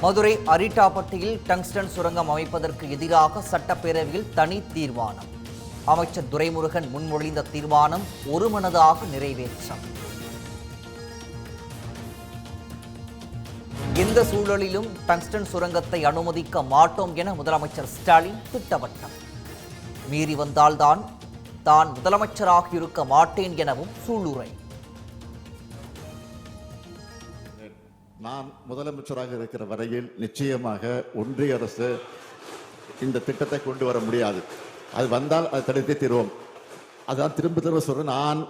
Madurai அரிட்டாப்பட்டியில் tungsten சுரங்கம் அமைப்பதற்கு எதிராக சட்டப்பேரவையில் தனி தீர்மானம். அமைச்சர் துரைமுருகன் முன்மொழிந்த தீர்மானம் ஒருமனதாக நிறைவேற்றம். எந்த சூழலிலும் டங்ஸ்டன் சுரங்கத்தை அனுமதிக்க மாட்டோம் என முதலமைச்சர் ஸ்டாலின் திட்டவட்டம். மீறி வந்தால்தான் தான் முதலமைச்சராக இருக்க மாட்டேன் எனவும் சூளுரை. நான் முதலமைச்சராக இருக்கிற வரையில் நிச்சயமாக ஒன்றிய அரசு இந்த திட்டத்தை கொண்டு வர முடியாது. அது வந்தால் அதை தடுத்தே தீர்வோம். அதான் திரும்ப சொல்றேன், நான்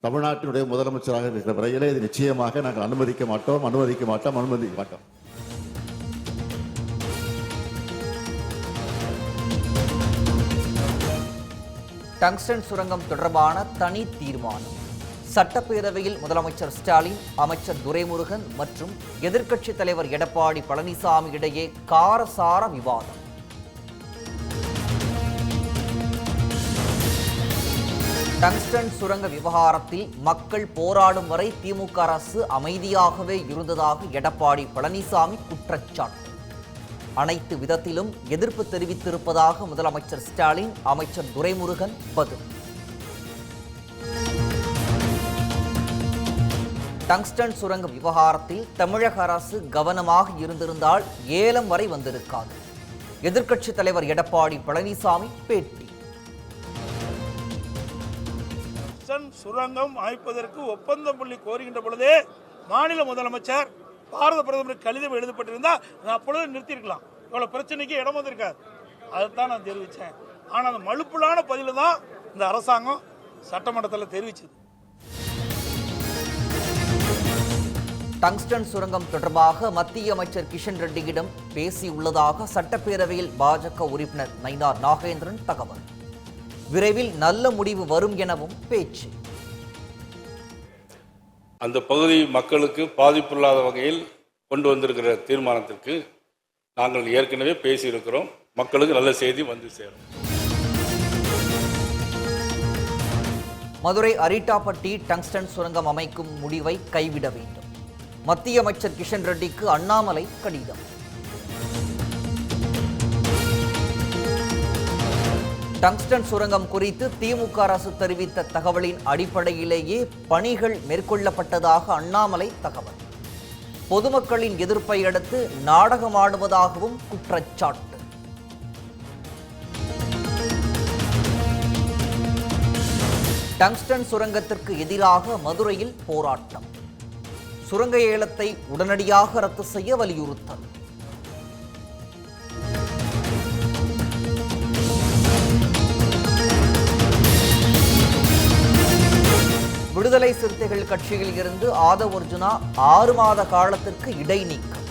தமிழ்நாட்டினுடைய முதலமைச்சராக இருக்கிற வரையிலே இது நிச்சயமாக நாங்கள் அனுமதிக்க மாட்டோம். டங்ஸ்டன் சுரங்கம் தொடர்பான தனி தீர்மானம். சட்டப்பேரவையில் முதலமைச்சர் ஸ்டாலின், அமைச்சர் துரைமுருகன் மற்றும் எதிர்க்கட்சித் தலைவர் எடப்பாடி பழனிசாமி இடையே காரசார விவாதம். டங்ஸ்டன் சுரங்க விவகாரத்தில் மக்கள் போராடும் வரை திமுக அரசு அமைதியாகவே இருந்ததாக எடப்பாடி பழனிசாமி குற்றச்சாட்டு. அனைத்து விதத்திலும் எதிர்ப்பு தெரிவித்திருப்பதாக முதலமைச்சர் ஸ்டாலின், அமைச்சர் துரைமுருகன் பதில். டங்ஸ்டன் சுரங்க விவகாரத்தில் தமிழக அரசு கவனமாக இருந்திருந்தால் ஏலம் வரை வந்திருக்காது. எதிர்க்கட்சித் தலைவர் எடப்பாடி பழனிசாமி பேட்டி. சுரங்கம் அமைப்பதற்கு ஒப்பந்தம் புள்ளி கோருகின்ற பொழுதே மாநில முதலமைச்சர் பாரத பிரதமருக்கு கடிதம் எழுதப்பட்டிருந்தா நான் அப்பொழுது நிறுத்தியிருக்கலாம். இவ்வளவு பிரச்சனைக்கு இடம் வந்திருக்காது. அதைத்தான் நான் தெரிவித்தேன். ஆனால் அந்த மழுப்பலான பதில தான் இந்த அரசாங்கம் சட்டமன்றத்தில் தெரிவிச்சது. டங்ஸ்டன் சுரங்கம் தொடர்பாக மத்திய அமைச்சர் கிஷன் ரெட்டியிடம் பேசியுள்ளதாக சட்டப்பேரவையில் பாஜக உறுப்பினர் நயினார் நாகேந்திரன் தகவல். விரைவில் நல்ல முடிவு வரும் எனவும் பேச்சு. அந்த பகுதி மக்களுக்கு பாதிப்பில்லாத வகையில் கொண்டு வந்திருக்கிற தீர்மானத்திற்கு நாங்கள் ஏற்கனவே பேசியிருக்கிறோம். மக்களுக்கு நல்ல செய்தி வந்து சேரும். மதுரை அரிட்டாப்பட்டி டங்ஸ்டன் சுரங்கம் அமைக்கும் முடிவை கைவிட வேண்டும். மத்திய அமைச்சர் கிஷன் ரெட்டிக்கு அண்ணாமலை கடிதம். டங்ஸ்டன் சுரங்கம் குறித்து திமுக அரசு தெரிவித்த தகவலின் அடிப்படையிலேயே பணிகள் மேற்கொள்ளப்பட்டதாக அண்ணாமலை தகவல். பொதுமக்களின் எதிர்ப்பை அடுத்து நாடகமாடுவதாகவும் குற்றச்சாட்டு. டங்ஸ்டன் சுரங்கத்திற்கு எதிராக மதுரையில் போராட்டம். சுரங்க ஏலத்தை உடனடியாக ரத்து செய்ய வலியுறுத்தல். விடுதலை சிறுத்தைகள் கட்சியில் இருந்து ஆதவ் அர்ஜுனா 6 மாத காலத்திற்கு இடைநீக்கம்.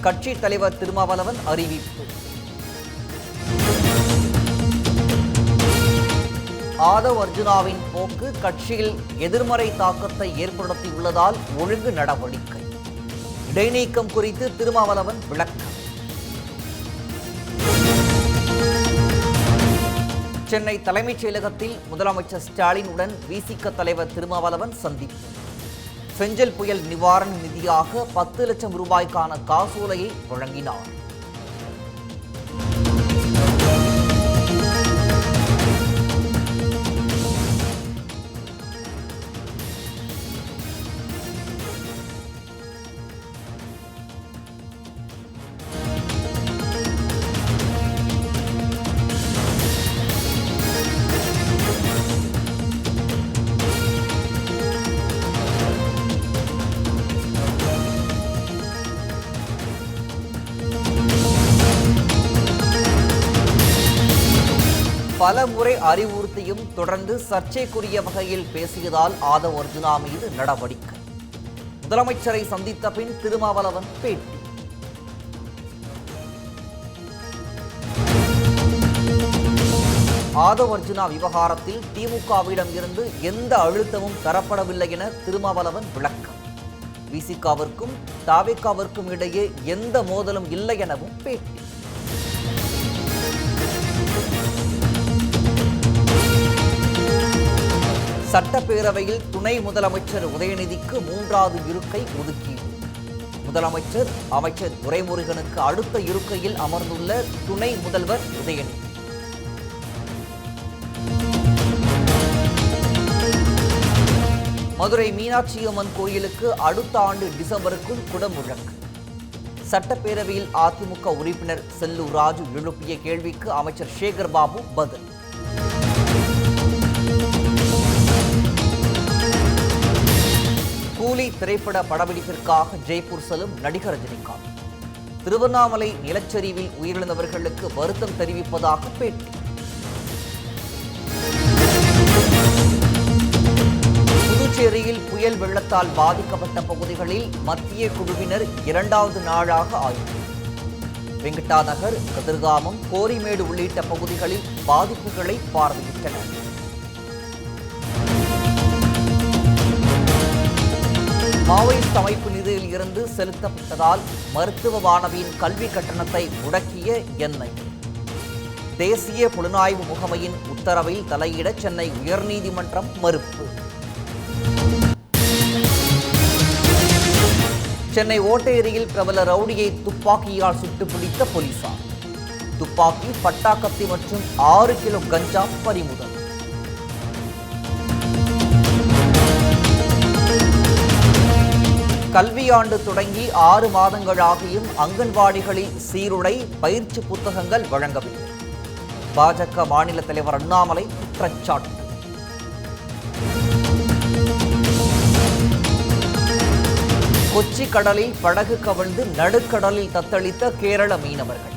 கட்சி தலைவர் திருமாவளவன் அறிவிப்பு. ஆதவ் அர்ஜுனாவின் போக்கு கட்சியில் எதிர்மறை தாக்கத்தை ஏற்படுத்தியுள்ளதால் ஒழுங்கு நடவடிக்கை. இடைநீக்கம் குறித்து திருமாவளவன் விளக்கம். சென்னை தலைமைச் செயலகத்தில் முதலமைச்சர் ஸ்டாலினுடன் விசிக தலைவர் திருமாவளவன் சந்திப்பு. செஞ்சல் புயல் நிவாரண நிதியாக 10 லட்சம் ரூபாய்க்கான காசோலையை வழங்கினார். பல முறை அறிவுறுத்தியும் தொடர்ந்து சர்ச்சைக்குரிய வகையில் பேசியதால் ஆதவ் அர்ஜுனா மீது நடவடிக்கை. முதலமைச்சரை சந்தித்த பின் திருமாவளவன் பேட்டி. ஆதவ் அர்ஜுனா விவகாரத்தில் திமுகவிடம் இருந்து எந்த அழுத்தமும் தரப்படவில்லை என திருமாவளவன் விளக்கம். விசிகாவிற்கும் தாவேகாவிற்கும் இடையே எந்த மோதலும் இல்லை எனவும் பேட்டி. சட்டப்பேரவையில் துணை முதலமைச்சர் உதயநிதிக்கு 3வது இருக்கை ஒதுக்கீடு. முதலமைச்சர் அமைச்சர் துரைமுருகனுக்கு அடுத்த இருக்கையில் அமர்ந்துள்ள துணை முதல்வர் உதயநிதி. மதுரை மீனாட்சியம்மன் கோயிலுக்கு அடுத்த ஆண்டு டிசம்பருக்குள் குடமுழக்கு. சட்டப்பேரவையில் அதிமுக உறுப்பினர் செல்லூர் ராஜு எழுப்பிய கேள்விக்கு அமைச்சர் சேகர் பாபு பதில். கூலி திரைப்பட படப்பிடிப்பிற்காக ஜெய்ப்பூர் செல்லும் நடிகர் ரஜினிகாந்த். திருவண்ணாமலை நிலச்சரிவில் உயிரிழந்தவர்களுக்கு வருத்தம் தெரிவிப்பதாக பேட்டி. புதுச்சேரியில் புயல் வெள்ளத்தால் பாதிக்கப்பட்ட பகுதிகளில் மத்திய குழுவினர் 2வது நாளாக ஆய்வு. வெங்கடா நகர், கதிர்காமம், கோரிமேடு உள்ளிட்ட பகுதிகளில் பாதிப்புகளை பார்வையிட்டனர். மாவோயிஸ்ட் அமைப்பு நிதியில் இருந்து செலுத்தப்பட்டதால் மருத்துவ மாணவியின் கல்வி கட்டணத்தை முடக்கிய என்ஐஏ. தேசிய புலனாய்வு முகமையின் உத்தரவில் தலையிட சென்னை உயர்நீதிமன்றம் மறுப்பு. சென்னை ஓட்டேரியில் பிரபல ரவுடியை துப்பாக்கியால் சுட்டு பிடித்த போலீசார். துப்பாக்கி, பட்டாக்கத்தி மற்றும் 6 கிலோ கஞ்சா பறிமுதல். கல்வியாண்டு தொடங்கி 6 மாதங்களாகியும் அங்கன்வாடிகளில் சீருடை, பயிற்சி புத்தகங்கள் வழங்கவில்லை. பாஜக மாநில தலைவர் அண்ணாமலை குற்றச்சாட்டு. கொச்சி கடலில் படகு கவிழ்ந்து நடுக்கடலில் தத்தளித்த கேரள மீனவர்கள்.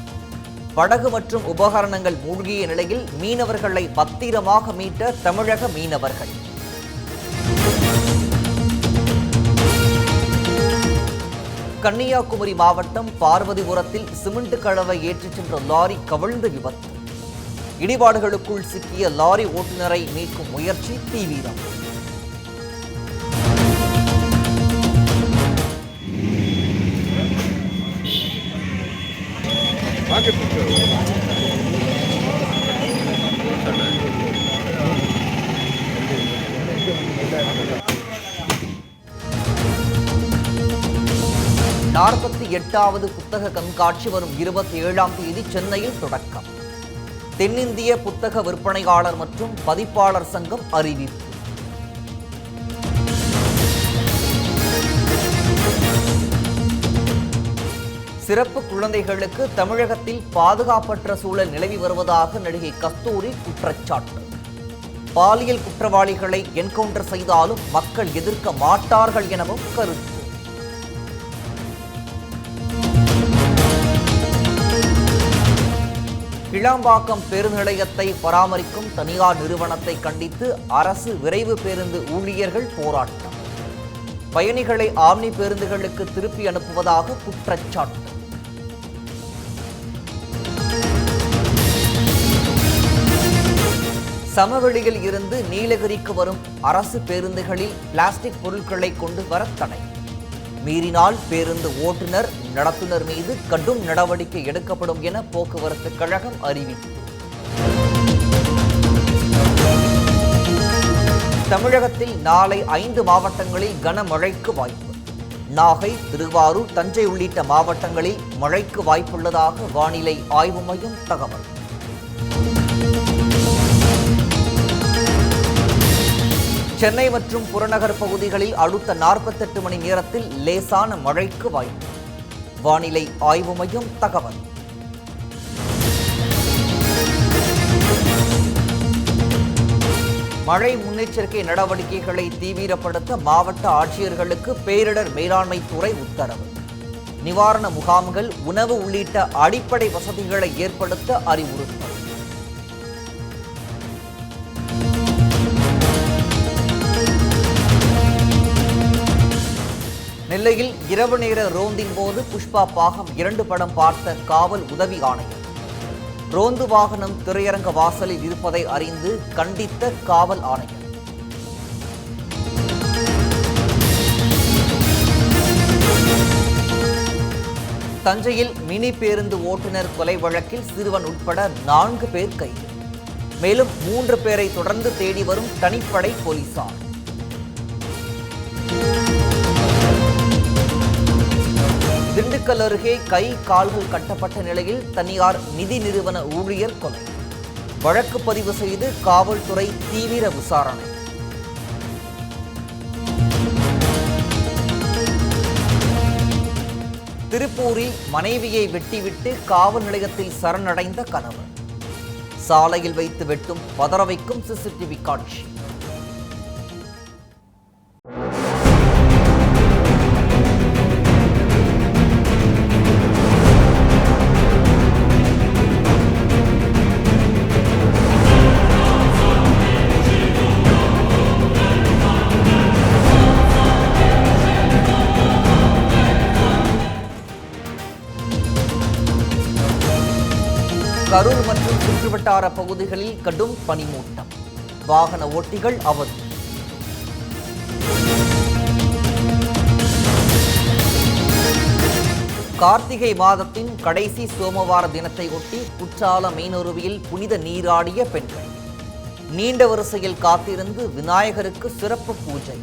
படகு மற்றும் உபகரணங்கள் மூழ்கிய நிலையில் மீனவர்களை பத்திரமாக மீட்ட தமிழக மீனவர்கள். கன்னியாகுமரி மாவட்டம் பார்வதிபுரத்தில் சிமெண்ட் கலவை ஏற்றிச் சென்ற லாரி கவிழ்ந்த விபத்து. இடிபாடுகளுக்குள் சிக்கிய லாரி ஓட்டுநரை மீட்கும் முயற்சி தீவிரம். நாற்பத்தி 8வது புத்தக கண்காட்சி வரும் 27ஆம் தேதி சென்னையில் தொடக்கம். தென்னிந்திய புத்தக விற்பனையாளர் மற்றும் பதிப்பாளர் சங்கம் அறிவிப்பு. சிறப்பு குழந்தைகளுக்கு தமிழகத்தில் பாதுகாப்பற்ற சூழல் நிலவி வருவதாக நடிகை கஸ்தூரி குற்றச்சாட்டு. பாலியல் குற்றவாளிகளை என்கவுண்டர் செய்தாலும் மக்கள் எதிர்க்க மாட்டார்கள் எனவும் கருத்து. கிளாம்பாக்கம் பேருந்து நிலையத்தை பராமரிக்கும் தனியார் நிறுவனத்தை கண்டித்து அரசு விரைவு பேருந்து ஊழியர்கள் போராட்டம். பயணிகளை ஆம்னி பேருந்துகளுக்கு திருப்பி அனுப்புவதாக குற்றச்சாட்டு. சமவெளியில் இருந்து நீலகிரிக்கு வரும் அரசு பேருந்துகளில் பிளாஸ்டிக் பொருட்களை கொண்டு வர தடை. மீறினால் பேருந்து ஓட்டுநர், நடத்துனர் மீது கடும் நடவடிக்கை எடுக்கப்படும் என போக்குவரத்து கழகம் அறிவிப்பு. தமிழகத்தில் நாளை 5 மாவட்டங்களில் கனமழைக்கு வாய்ப்பு. நாகை, திருவாரூர், தஞ்சை உள்ளிட்ட மாவட்டங்களில் மழைக்கு வாய்ப்புள்ளதாக வானிலை ஆய்வு மையம் தகவல். சென்னை மற்றும் புறநகர் பகுதிகளில் அடுத்த 48 மணி நேரத்தில் லேசான மழைக்கு வாய்ப்பு. வானிலை ஆய்வு மையம் தகவல். மழை முன்னெச்சரிக்கை நடவடிக்கைகளை தீவிரப்படுத்த மாவட்ட ஆட்சியர்களுக்கு பேரிடர் மேலாண்மை துறை உத்தரவு. நிவாரண முகாம்கள், உணவு உள்ளிட்ட அடிப்படை வசதிகளை ஏற்படுத்த அறிவுறுத்தல். நெல்லையில் இரவு நேர ரோந்தின் போது புஷ்பா பாகம் 2 படம் பார்த்த காவல் உதவி ஆணையர். ரோந்து வாகனம் திரையரங்க வாசலில் இருப்பதை அறிந்து கண்டித்த காவல் ஆணையர். தஞ்சையில் மினி பேருந்து ஓட்டுநர் கொலை வழக்கில் சிறுவன் உட்பட 4 பேர் கைது. மேலும் 3 பேரை தொடர்ந்து தேடி வரும் தனிப்படை போலீசார். திண்டுக்கல் அருகே கை கால்கள் கட்டப்பட்ட நிலையில் தனியார் நிதி நிறுவன ஊழியர் கொலை. வழக்கு பதிவு செய்து காவல்துறை தீவிர விசாரணை. திருப்பூரில் மனைவியை வெட்டிவிட்டு காவல் நிலையத்தில் சரணடைந்த கணவர். சாலையில் வைத்து வெட்டும் பதற வைக்கும் சிசிடிவி காட்சி. கரூர் மற்றும் சுற்றுவட்டார பகுதிகளில் கடும் பனிமூட்டம். வாகன ஓட்டிகள் அவதி. கார்த்திகை மாதத்தின் கடைசி சோமவார தினத்தை ஒட்டி குற்றால மீனருவியில் புனித நீராடிய பெண்கள். நீண்ட வரிசையில் காத்திருந்து விநாயகருக்கு சிறப்பு பூஜை.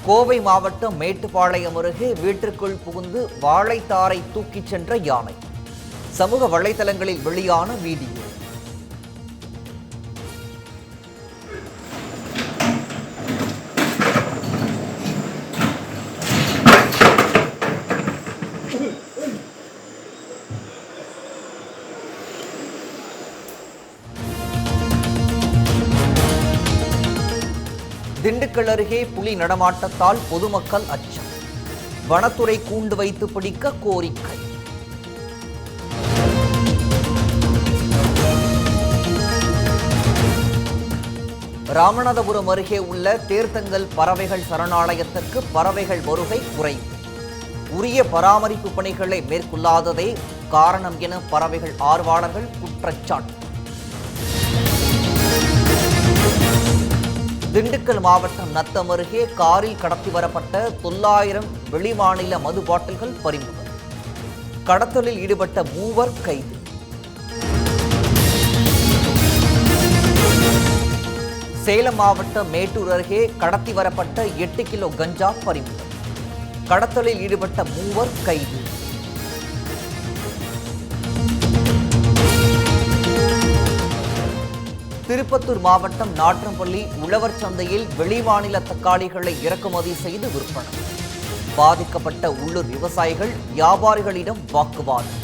கோவை மாவட்டம் மேட்டுப்பாளையம் அருகே வீட்டிற்குள் புகுந்து வாழைத்தாரை தூக்கிச் சென்ற யானை. சமூக வலைதளங்களில் வெளியான வீடியோ. திண்டுக்கல் அருகே புலி நடமாட்டத்தால் பொதுமக்கள் அச்சம். வனத்துறை கூண்டு வைத்து பிடிக்க கோரிக்கை. ராமநாதபுரம் அருகே உள்ள தேர்த்தங்கல் பறவைகள் சரணாலயத்திற்கு பறவைகள் வருகை குறைவு. உரிய பராமரிப்பு பணிகளை மேற்கொள்ளாததே காரணம் என பறவைகள் ஆர்வலர்கள் குற்றச்சாட்டு. திண்டுக்கல் மாவட்டம் நத்தம் அருகே காரில் கடத்தி வரப்பட்ட 900 வெளிமாநில மது பாட்டில்கள் பறிமுதல். கடத்தலில் ஈடுபட்ட 3 கைது. சேலம் மாவட்டம் மேட்டூர் அருகே கடத்தி வரப்பட்ட 8 கிலோ கஞ்சா பறிமுதல். கடத்தலில் ஈடுபட்ட 3 கைது. திருப்பத்தூர் மாவட்டம் நாற்றம்பள்ளி உழவர் சந்தையில் வெளிமாநில தக்காளிகளை இறக்குமதி செய்து விற்பனை. பாதிக்கப்பட்ட உள்ளூர் விவசாயிகள் வியாபாரிகளிடம் வாக்குவாதம்.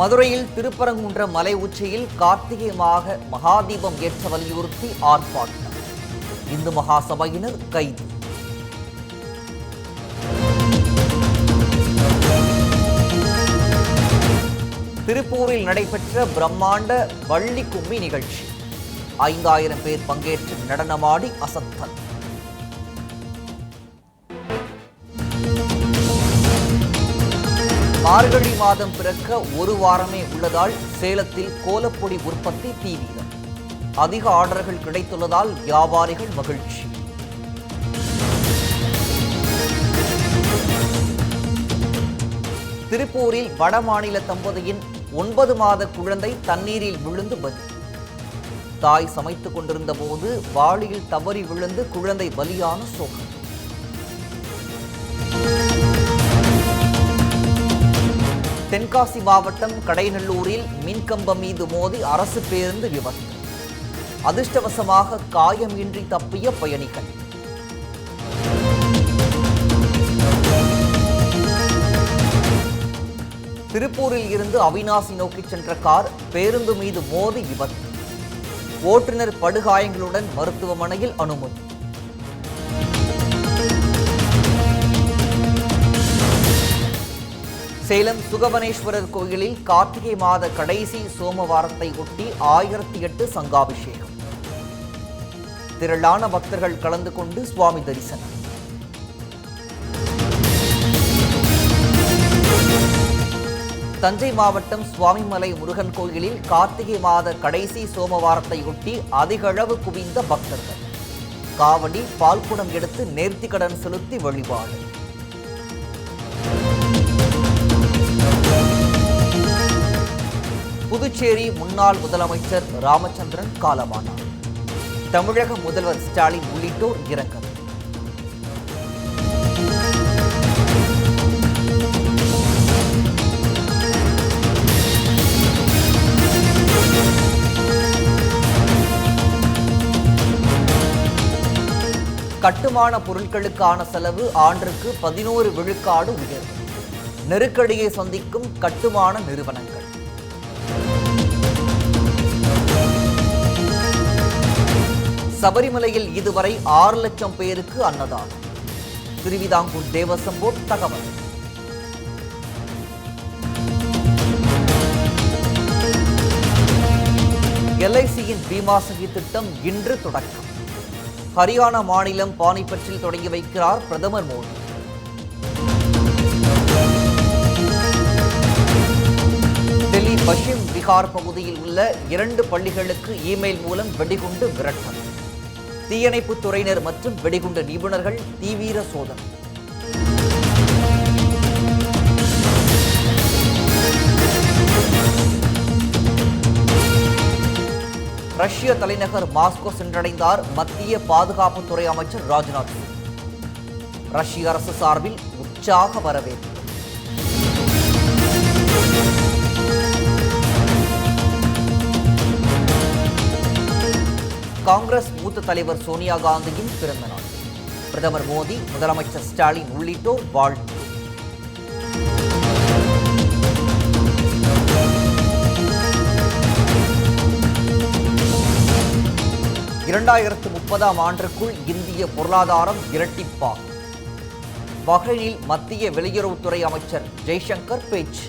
மதுரையில் திருப்பரங்குன்றம் மலை உச்சியில் கார்த்திகை மகாதீபம் ஏற்ற வலியுறுத்தி ஆர்ப்பாட்டம். இந்து மகா சபையினர் கைது. திருப்பூரில் நடைபெற்ற பிரம்மாண்ட வள்ளி கும்மி நிகழ்ச்சி. 5000 பேர் பங்கேற்று நடனமாடி அசத்தல். மார்கழி மாதம் பிறக்க ஒரு வாரமே உள்ளதால் சேலத்தில் கோலப்பொடி உற்பத்தி தீவிரம். அதிக ஆர்டர்கள் கிடைத்துள்ளதால் வியாபாரிகள் மகிழ்ச்சி. திருப்பூரில் வடமாநில தம்பதியின் 9 மாத குழந்தை தண்ணீரில் விழுந்து பலி. தாய் சமைத்துக் கொண்டிருந்த போது வாளியில் தவறி விழுந்து குழந்தை பலியான சோகம். தென்காசி மாவட்டம் கடைநல்லூரில் மின்கம்பம் மீது மோதி அரசு பேருந்து விபத்து. அதிர்ஷ்டவசமாக காயமின்றி தப்பிய பயணிகள். திருப்பூரில் இருந்து அவிநாசி நோக்கி சென்ற கார் பேருந்து மீது மோதி விபத்து. ஓட்டுநர் படுகாயங்களுடன் மருத்துவமனையில் அனுமதி. சேலம் சுகவனேஸ்வரர் கோயிலில் கார்த்திகை மாத கடைசி சோமவாரத்தை ஒட்டி 1008 சங்காபிஷேகம். திரளான பக்தர்கள் கலந்து கொண்டு சுவாமி தரிசனம். தஞ்சை மாவட்டம் சுவாமிமலை முருகன் கோயிலில் கார்த்திகை மாத கடைசி சோமவாரத்தை ஒட்டி அதிக அளவு குவிந்த பக்தர்கள். காவடி பால்குடம் எடுத்து நேர்த்திக்கடன் செலுத்தி வழிபாடு. புதுச்சேரி முன்னாள் முதலமைச்சர் ராமச்சந்திரன் காலமானார். தமிழக முதல்வர் ஸ்டாலின் உள்ளிட்டோர் இரங்கல். கட்டுமான பொருட்களுக்கான செலவு ஆண்டிற்கு 11 விழுக்காடு உயர்வு. நெருக்கடியை சந்திக்கும் கட்டுமான நிறுவனங்கள். சபரிமலையில் இதுவரை 6 லட்சம் பேருக்கு அன்னதானம். திருவிதாங்கூர் தேவசம் போர்டு தகவல். LICயின் பீமா சகி திட்டம் இன்று தொடக்கம். ஹரியானா மாநிலம் பானிபட்டில் தொடங்கி வைக்கிறார் பிரதமர் மோடி. டெல்லி பஷ்சிம் பிகார் பகுதியில் உள்ள 2 பள்ளிகளுக்கு இமெயில் மூலம் வெடிகுண்டு மிரட்டல். தீயணைப்புத் துறையினர் மற்றும் வெடிகுண்டு நிபுணர்கள் தீவிர சோதனை. ரஷ்ய தலைநகர் மாஸ்கோ சென்றடைந்தார் மத்திய பாதுகாப்புத்துறை அமைச்சர் ராஜ்நாத் சிங். ரஷ்ய அரசு சார்பில் உற்சாக வரவேற்பு. காங்கிரஸ் மூத்த தலைவர் சோனியா காந்தியின் பிறந்த நாள். பிரதமர் மோடி, முதலமைச்சர் ஸ்டாலின் உள்ளிட்டோர் வாழ்த்து. ஆண்டிற்குள் இந்திய பொருளாதாரம் இரட்டிப்பாகும். பஹ்ரைனில் மத்திய வெளியுறவுத்துறை அமைச்சர் ஜெய்சங்கர் பேச்சு.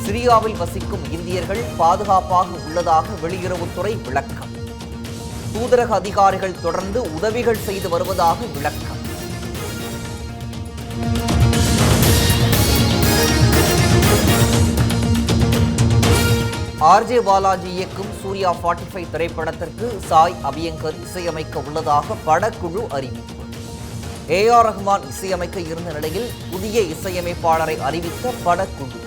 சிரியாவில் வசிக்கும் இந்தியர்கள் பாதுகாப்பாக உள்ளதாக வெளியுறவுத்துறை விளக்கம். தூதரக அதிகாரிகள் தொடர்ந்து உதவிகள் செய்து வருவதாக விளக்கம். RJ பாலாஜி இயக்கும் சூர்யா 45 திரைப்படத்திற்கு சாய் அபியங்கர் இசையமைக்க உள்ளதாக படக்குழு அறிவிப்பு. AR ரஹ்மான் இசையமைக்க இருந்த நிலையில் புதிய இசையமைப்பாளரை அறிவித்த படக்குழு.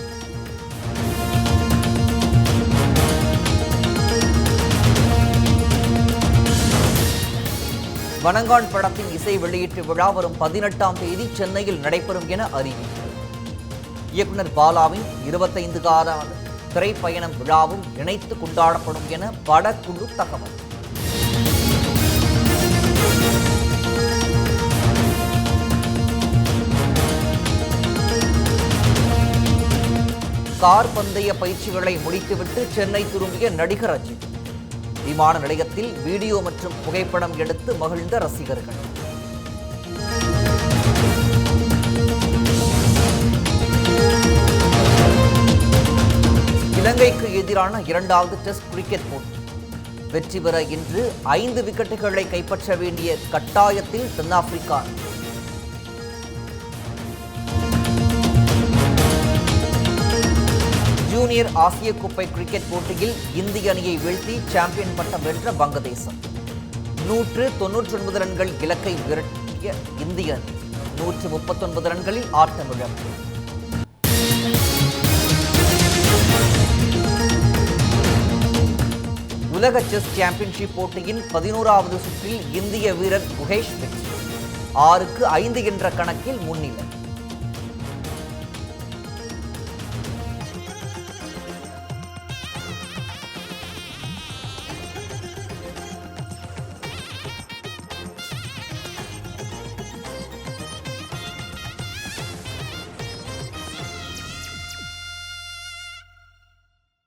வணங்கான் படத்தின் இசை வெளியீட்டு விழா வரும் 18ஆம் தேதி சென்னையில் நடைபெறும் என அறிவிப்பு. இயக்குனர் பாலாவின் 25வது திரைப்பயணம் விழாவும் இணைத்து கொண்டாடப்படும் என படக்குழு தகவல். கார் பந்தய பயிற்சிகளை முடித்துவிட்டு சென்னை திரும்பிய நடிகர் அஜித். விமான நிலையத்தில் வீடியோ மற்றும் புகைப்படம் எடுத்து மகிழ்ந்த ரசிகர்கள். இலங்கைக்கு எதிரான 2வது டெஸ்ட் கிரிக்கெட் போட்டி. வெற்றி பெற இன்று 5 விக்கெட்டுகளை கைப்பற்ற வேண்டிய கட்டாயத்தில் தென்னாப்பிரிக்கா. ஜூனியர் ஆசிய கோப்பை கிரிக்கெட் போட்டியில் இந்திய அணியை வீழ்த்தி சாம்பியன் பட்டம் வென்ற வங்கதேசம். 199 ரன்கள் இலக்கை விரட்டிய இந்திய அணி 139 ரன்களில் ஆட்டமிழப்பு. உலக செஸ் சாம்பியன்ஷிப் போட்டியின் 11வது சுற்றில் இந்திய வீரர் குகேஷ் வெற்றி. 6-5 என்ற கணக்கில் முன்னிலை.